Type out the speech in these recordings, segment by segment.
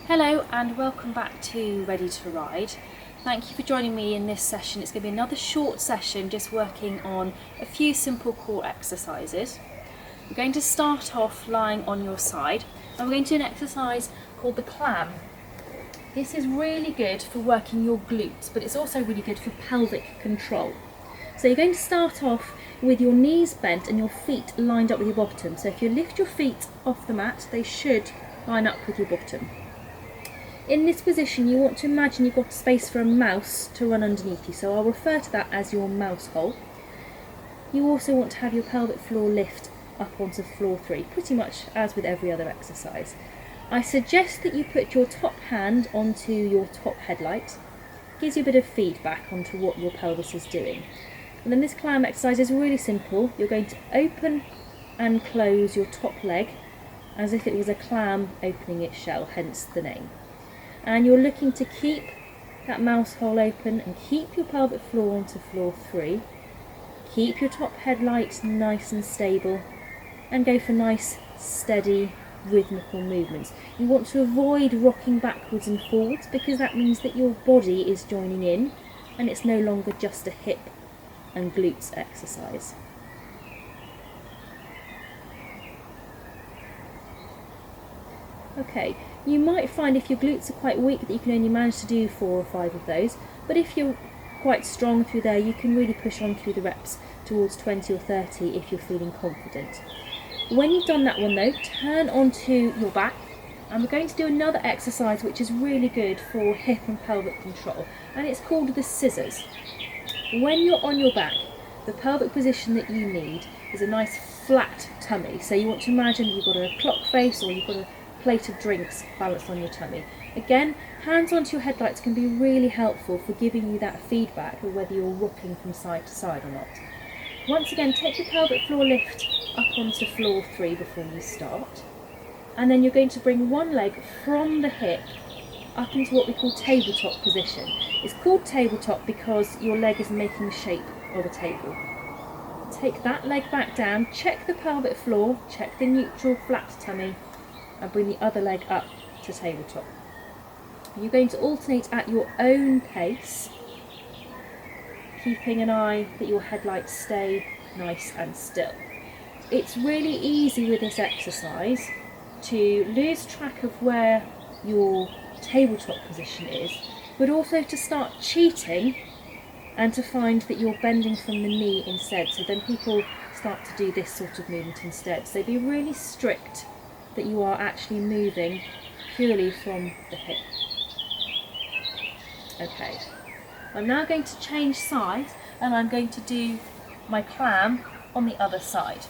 Hello and welcome back to Ready to Ride. Thank you for joining me in this session. It's going to be another short session just working on a few simple core exercises. We're going to start off lying on your side and we're going to do an exercise called the clam. This is really good for working your glutes, but it's also really good for pelvic control. So you're going to start off with your knees bent and your feet lined up with your bottom. So if you lift your feet off the mat, they should line up with your bottom. In this position, you want to imagine you've got space for a mouse to run underneath you, so I'll refer to that as your mouse hole. You also want to have your pelvic floor lift up onto floor 3, pretty much as with every other exercise. I suggest that you put your top hand onto your top headlight. It gives you a bit of feedback onto what your pelvis is doing. And then this clam exercise is really simple. You're going to open and close your top leg as if it was a clam opening its shell, hence the name. And you're looking to keep that mouse hole open and keep your pelvic floor onto floor 3. Keep your top headlight nice and stable and go for nice, steady, rhythmical movements. You want to avoid rocking backwards and forwards because that means that your body is joining in and it's no longer just a hip and glutes exercise. Okay, you might find if your glutes are quite weak that you can only manage to do 4 or 5 of those, but if you're quite strong through there, you can really push on through the reps towards 20 or 30 if you're feeling confident. When you've done that one though, turn onto your back, and we're going to do another exercise which is really good for hip and pelvic control, and it's called the scissors. When you're on your back, the pelvic position that you need is a nice flat tummy, so you want to imagine you've got a clock face or you've got a plate of drinks balanced on your tummy. Again, hands onto your headlights can be really helpful for giving you that feedback of whether you're rocking from side to side or not. Once again, take your pelvic floor lift up onto floor 3 before you start, and then you're going to bring one leg from the hip up into what we call tabletop position. It's called tabletop because your leg is making the shape of a table. Take that leg back down, check the pelvic floor, check the neutral flat tummy, and bring the other leg up to tabletop. You're going to alternate at your own pace, keeping an eye that your headlights stay nice and still. It's really easy with this exercise to lose track of where your tabletop position is, but also to start cheating and to find that you're bending from the knee instead. So then people start to do this sort of movement instead. So be really strict that you are actually moving purely from the hip. Okay, I'm now going to change sides and I'm going to do my clam on the other side.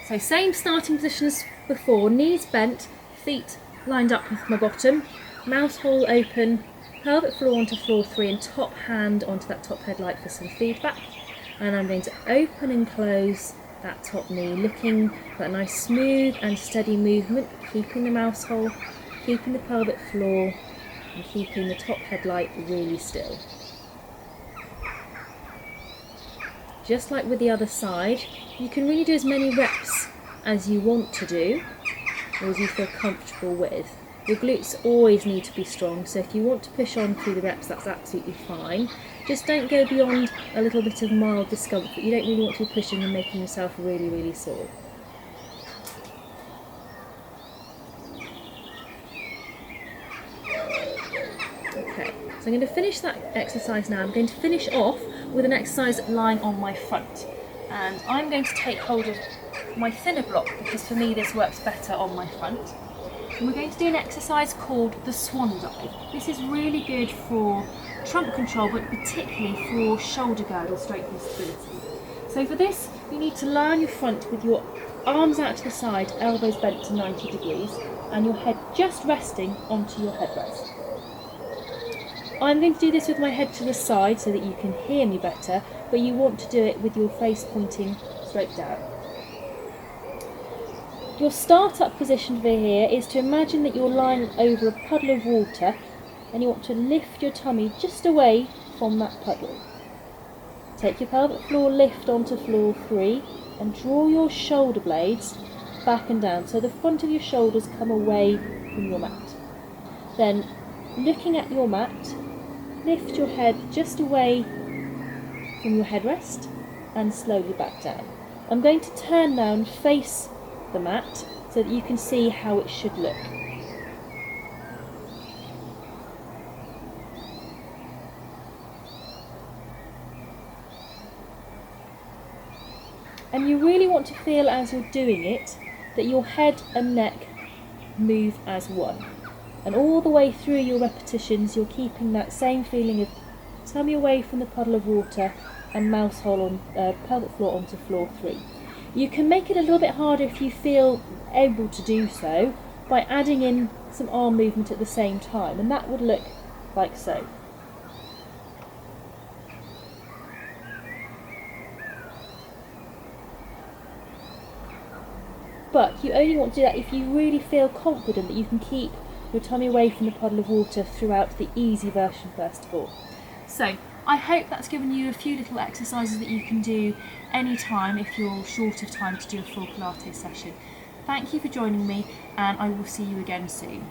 So same starting position as before, knees bent, feet lined up with my bottom, mouse hole open, pelvic floor onto floor 3 and top hand onto that top headlight for some feedback. And I'm going to open and close that top knee, looking for a nice smooth and steady movement, keeping the mouse hole, keeping the pelvic floor and keeping the top headlight really still. Just like with the other side, you can really do as many reps as you want to do or as you feel comfortable with. Your glutes always need to be strong, so if you want to push on through the reps, that's absolutely fine. Just don't go beyond a little bit of mild discomfort. You don't really want to be pushing and making yourself really, really sore. Okay, so I'm going to finish that exercise now. I'm going to finish off with an exercise lying on my front. And I'm going to take hold of my thinner block because for me this works better on my front. And we're going to do an exercise called the swan dive. This is really good for trunk control, but particularly for shoulder girdle strength and stability. So for this, you need to lie on your front with your arms out to the side, elbows bent to 90 degrees, and your head just resting onto your headrest. I'm going to do this with my head to the side so that you can hear me better, but you want to do it with your face pointing straight down. Your start-up position over here is to imagine that you're lying over a puddle of water and you want to lift your tummy just away from that puddle. Take your pelvic floor lift onto floor 3 and draw your shoulder blades back and down, so the front of your shoulders come away from your mat. Then, looking at your mat, lift your head just away from your headrest and slowly back down. I'm going to turn now and face the mat so that you can see how it should look. And you really want to feel as you're doing it that your head and neck move as one. And all the way through your repetitions you're keeping that same feeling of tummy away from the puddle of water and mouse hole on pelvic floor onto floor 3. You can make it a little bit harder if you feel able to do so by adding in some arm movement at the same time, and that would look like so. But you only want to do that if you really feel confident that you can keep your tummy away from the puddle of water throughout the easy version first of all. So I hope that's given you a few little exercises that you can do anytime if you're short of time to do a full Pilates session. Thank you for joining me, and I will see you again soon.